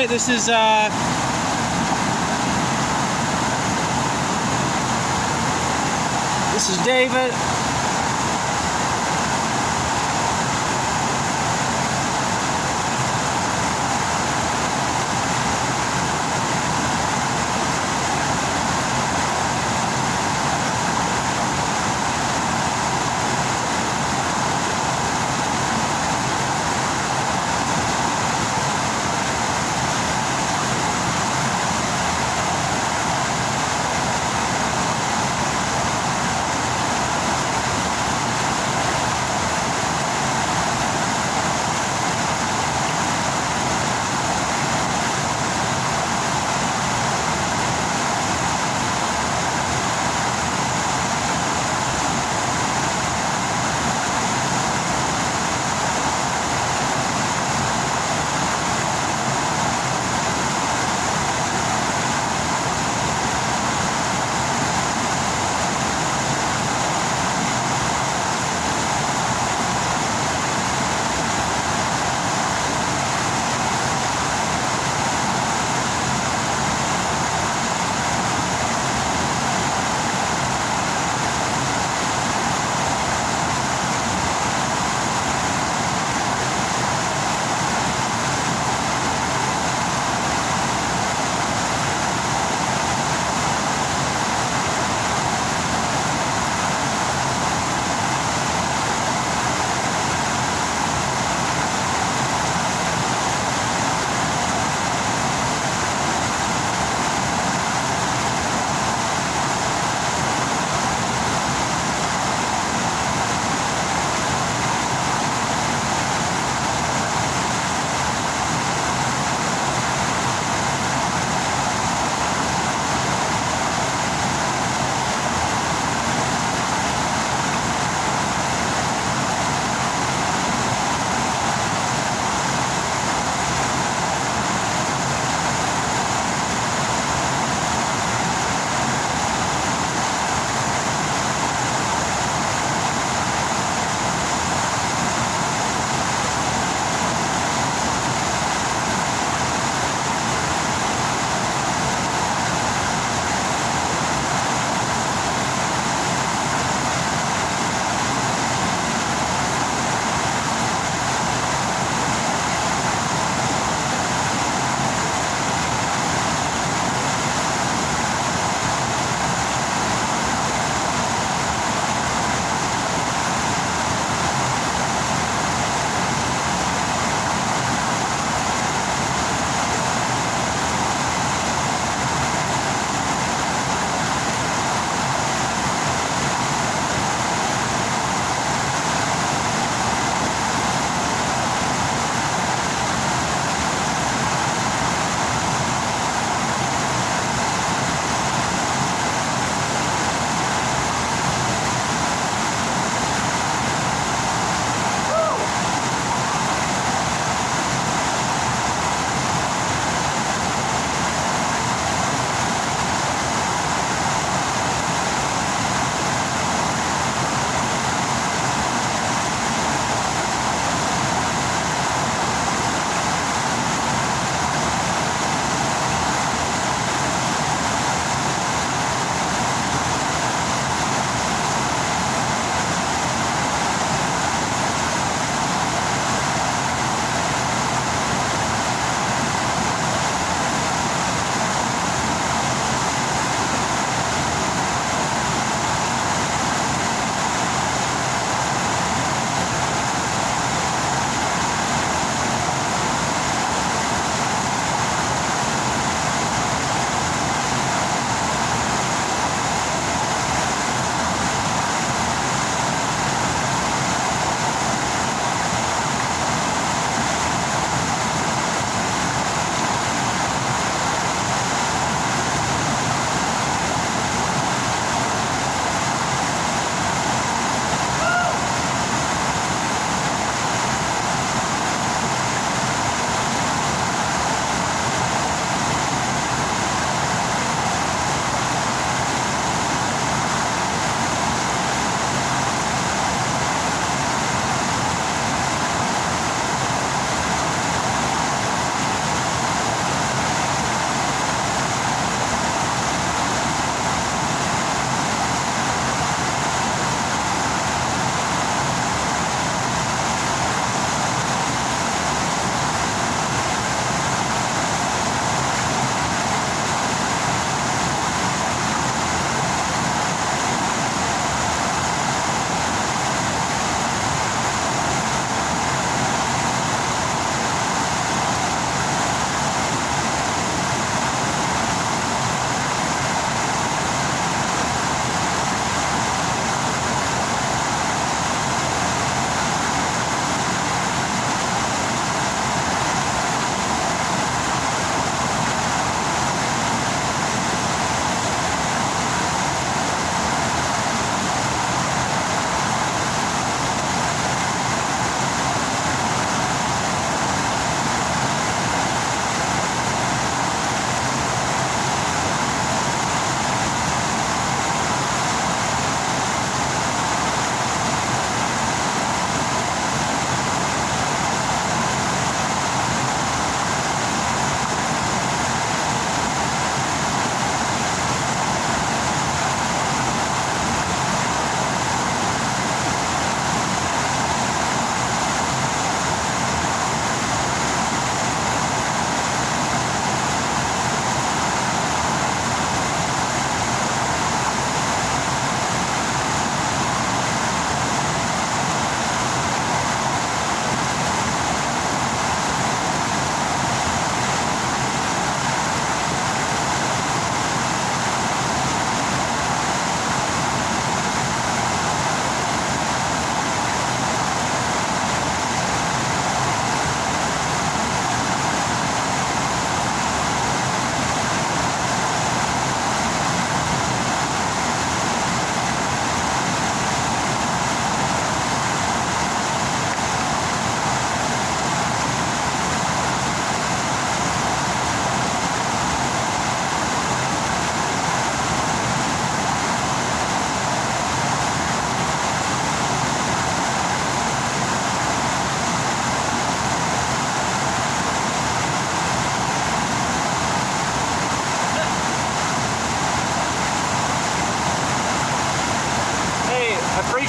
right, this is David.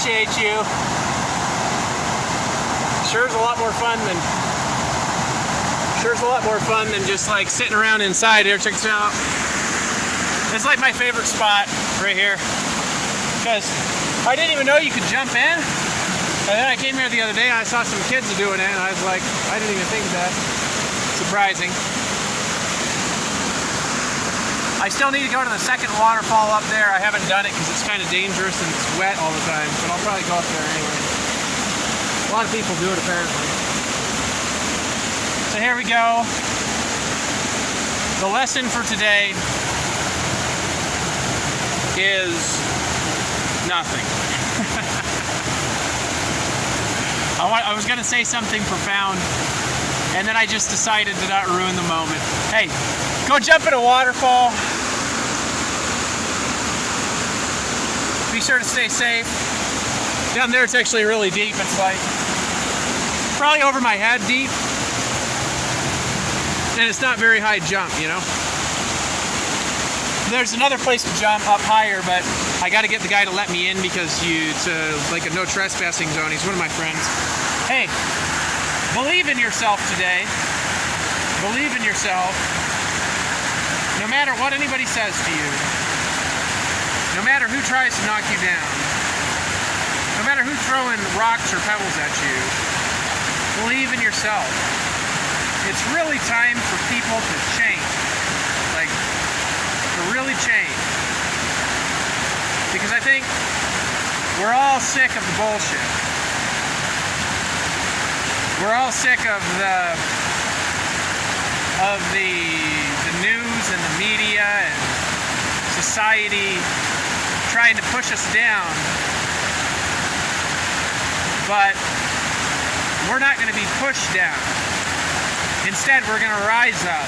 appreciate you. Sure is a lot more fun than just like sitting around inside here. Check this out. It's like my favorite spot right here, because I didn't even know you could jump in. And then I came here the other day and I saw some kids doing it, and I was like, I didn't even think of that. Surprising. I still need to go to the second waterfall up there. I haven't done it because it's kind of dangerous and it's wet all the time, but I'll probably go up there anyway. A lot of people do it apparently. So here we go. The lesson for today is nothing. I was going to say something profound, and then I just decided to not ruin the moment. Hey, go jump in a waterfall. Be sure to stay safe. Down there it's actually really deep. It's like probably over my head deep. And it's not very high jump, you know. There's another place to jump up higher, but I got to get the guy to let me in because it's like a no trespassing zone. He's one of my friends. Hey, believe in yourself today. Believe in yourself. No matter what anybody says to you. No matter who tries to knock you down. No matter who's throwing rocks or pebbles at you. Believe in yourself. It's really time for people to change. Like, to really change. Because I think we're all sick of the bullshit. We're all sick of the news and the media and society trying to push us down. But we're not going to be pushed down. Instead, we're going to rise up.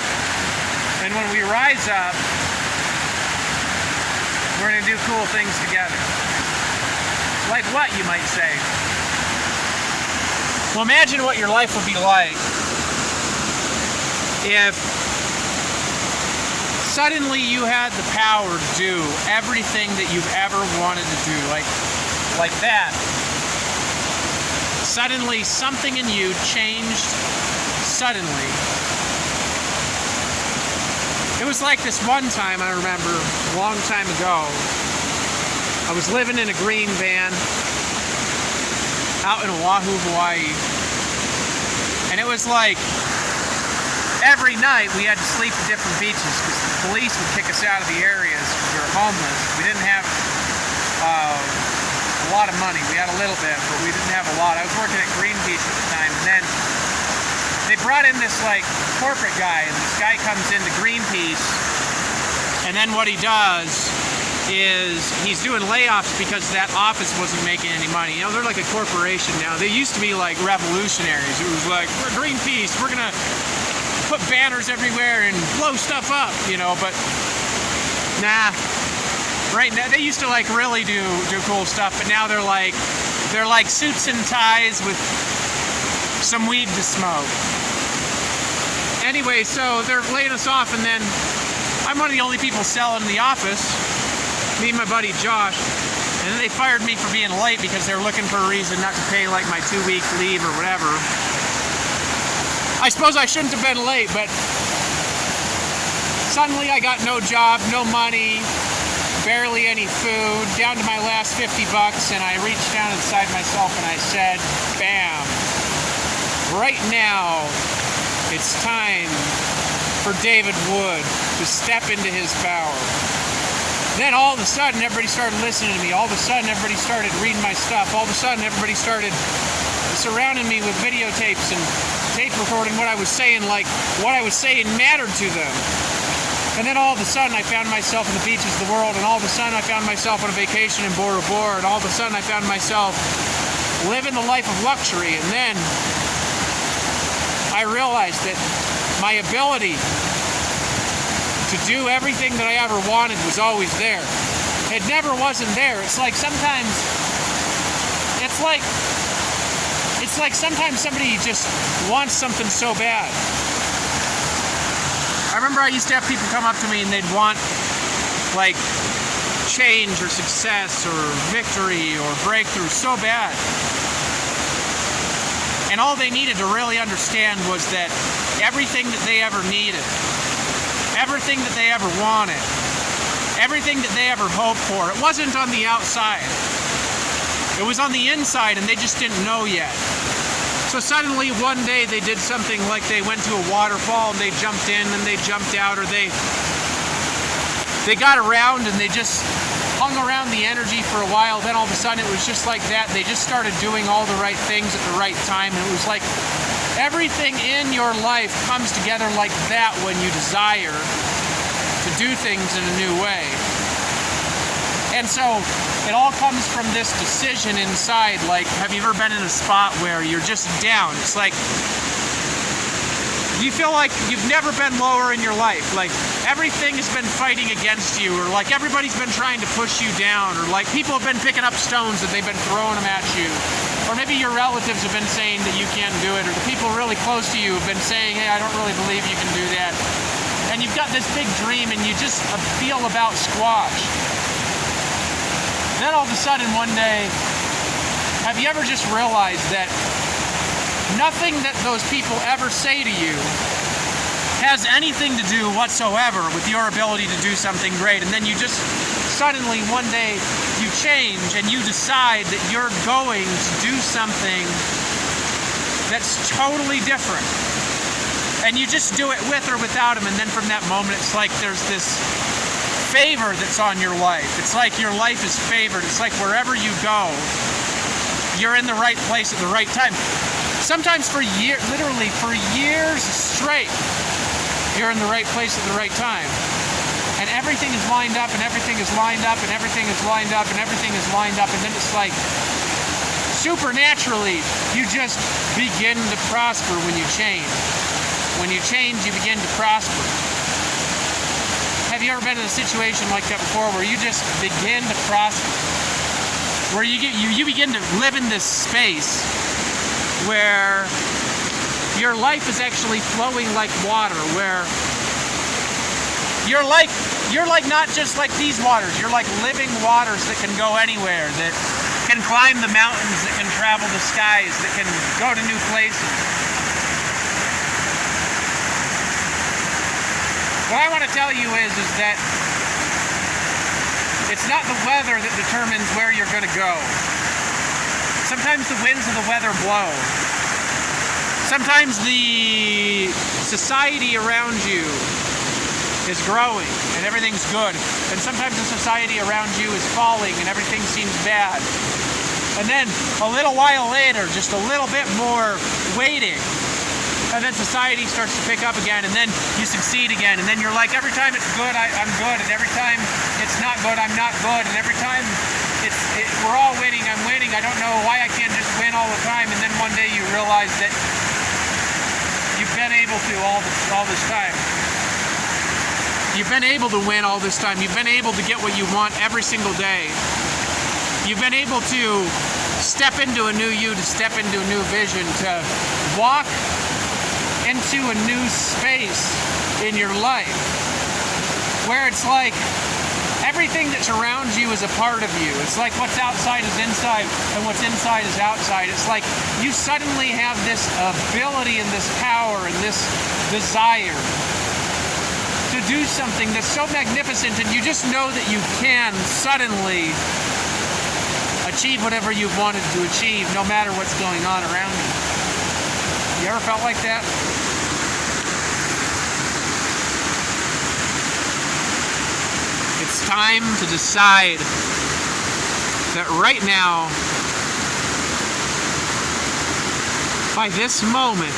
And when we rise up, we're going to do cool things together. Like what, you might say? Well, imagine what your life would be like if suddenly you had the power to do everything that you've ever wanted to do. Like that. Suddenly, something in you changed suddenly. It was like this one time, I remember, a long time ago. I was living in a green van out in Oahu, Hawaii. And it was like every night we had to sleep at different beaches because the police would kick us out of the areas because we were homeless. We didn't have a lot of money. We had a little bit, but we didn't have a lot. I was working at Green Beach at the time, and then they brought in this like corporate guy, and this guy comes into Greenpeace, and then what he does is he's doing layoffs because that office wasn't making any money. You know, they're like a corporation now. They used to be like revolutionaries. It was like, we're Greenpeace, we're gonna put banners everywhere and blow stuff up, you know, but nah. Right now, they used to like really do cool stuff, but now they're like suits and ties with some weed to smoke. Anyway, so they're laying us off, and then I'm one of the only people selling in the office, me and my buddy Josh, and then they fired me for being late because they're looking for a reason not to pay like my 2-week leave or whatever. I suppose I shouldn't have been late, but suddenly I got no job, no money, barely any food, down to my last $50, and I reached down inside myself and I said, bam, right now it's time for David Wood to step into his power. Then all of a sudden everybody started listening to me. All of a sudden everybody started reading my stuff. All of a sudden everybody started surrounding me with videotapes and tape recording what I was saying, like what I was saying mattered to them. And then all of a sudden I found myself in the beaches of the world, and all of a sudden I found myself on a vacation in Bora Bora, and all of a sudden I found myself living the life of luxury. And then I realized that my ability to do everything that I ever wanted was always there. It never wasn't there. It's like sometimes sometimes somebody just wants something so bad. I remember I used to have people come up to me and they'd want like change or success or victory or breakthrough so bad. And all they needed to really understand was that everything that they ever needed, everything that they ever wanted, everything that they ever hoped for, it wasn't on the outside. It was on the inside, and they just didn't know yet. So suddenly one day they did something like they went to a waterfall and they jumped in and they jumped out, or they got around and they just hung around the energy for a while. Then all of a sudden it was just like that. They just started doing all the right things at the right time, and it was like everything in your life comes together like that when you desire to do things in a new way. And so it all comes from this decision inside. Like, have you ever been in a spot where you're just down? It's like you feel like you've never been lower in your life. Like everything has been fighting against you, or like everybody's been trying to push you down, or like people have been picking up stones and they've been throwing them at you. Or maybe your relatives have been saying that you can't do it, or the people really close to you have been saying, hey, I don't really believe you can do that. And you've got this big dream and you just feel about squash. Then all of a sudden one day, have you ever just realized that nothing that those people ever say to you has anything to do whatsoever with your ability to do something great? And then you just suddenly one day you change and you decide that you're going to do something that's totally different. And you just do it with or without him, and then from that moment it's like there's this favor that's on your life. It's like your life is favored. It's like wherever you go, you're in the right place at the right time. Sometimes for years, literally for years straight, you're in the right place at the right time. And everything is lined up, and everything is lined up, and everything is lined up, and everything is lined up, and then it's like supernaturally, you just begin to prosper when you change. When you change, you begin to prosper. Have you ever been in a situation like that before, where you just begin to prosper? Where you begin to live in this space where your life is actually flowing like water, where you're like not just like these waters, you're like living waters that can go anywhere, that can climb the mountains, that can travel the skies, that can go to new places. What I want to tell you is that it's not the weather that determines where you're going to go. Sometimes the winds of the weather blow. Sometimes the society around you is growing and everything's good. And sometimes the society around you is falling and everything seems bad. And then a little while later, just a little bit more waiting, and then society starts to pick up again, and then you succeed again, and then you're like, every time it's good, I'm good, and every time it's not good, I'm not good, and every time we're all winning, I'm winning. I don't know why I can't just win all the time. And then one day you realize that you've been able to all this time. You've been able to win all this time. You've been able to get what you want every single day. You've been able to step into a new you, to step into a new vision, to walk into a new space in your life where it's like everything that's around you is a part of you. It's like what's outside is inside and what's inside is outside. It's like you suddenly have this ability and this power and this desire to do something that's so magnificent, and you just know that you can suddenly achieve whatever you've wanted to achieve, no matter what's going on around you. You ever felt like that? It's time to decide that right now, by this moment,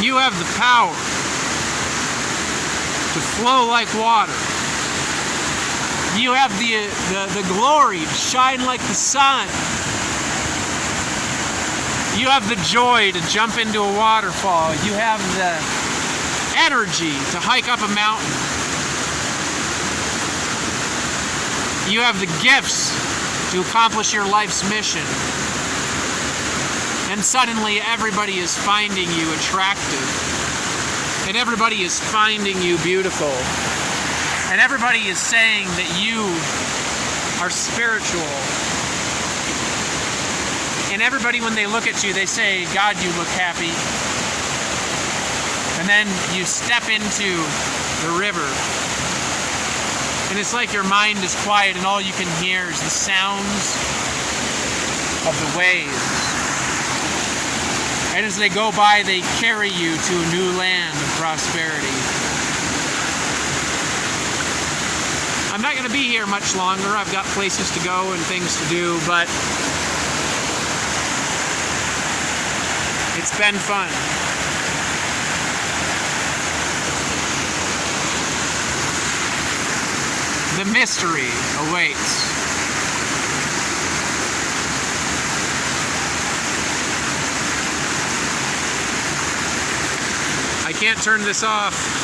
you have the power to flow like water. You have the glory to shine like the sun. You have the joy to jump into a waterfall. You have the energy to hike up a mountain. You have the gifts to accomplish your life's mission. And suddenly everybody is finding you attractive. And everybody is finding you beautiful. And everybody is saying that you are spiritual. And everybody, when they look at you, they say, God, you look happy. And then you step into the river. And it's like your mind is quiet and all you can hear is the sounds of the waves. And as they go by, they carry you to a new land of prosperity. I'm not going to be here much longer. I've got places to go and things to do, but it's been fun. The mystery awaits. I can't turn this off.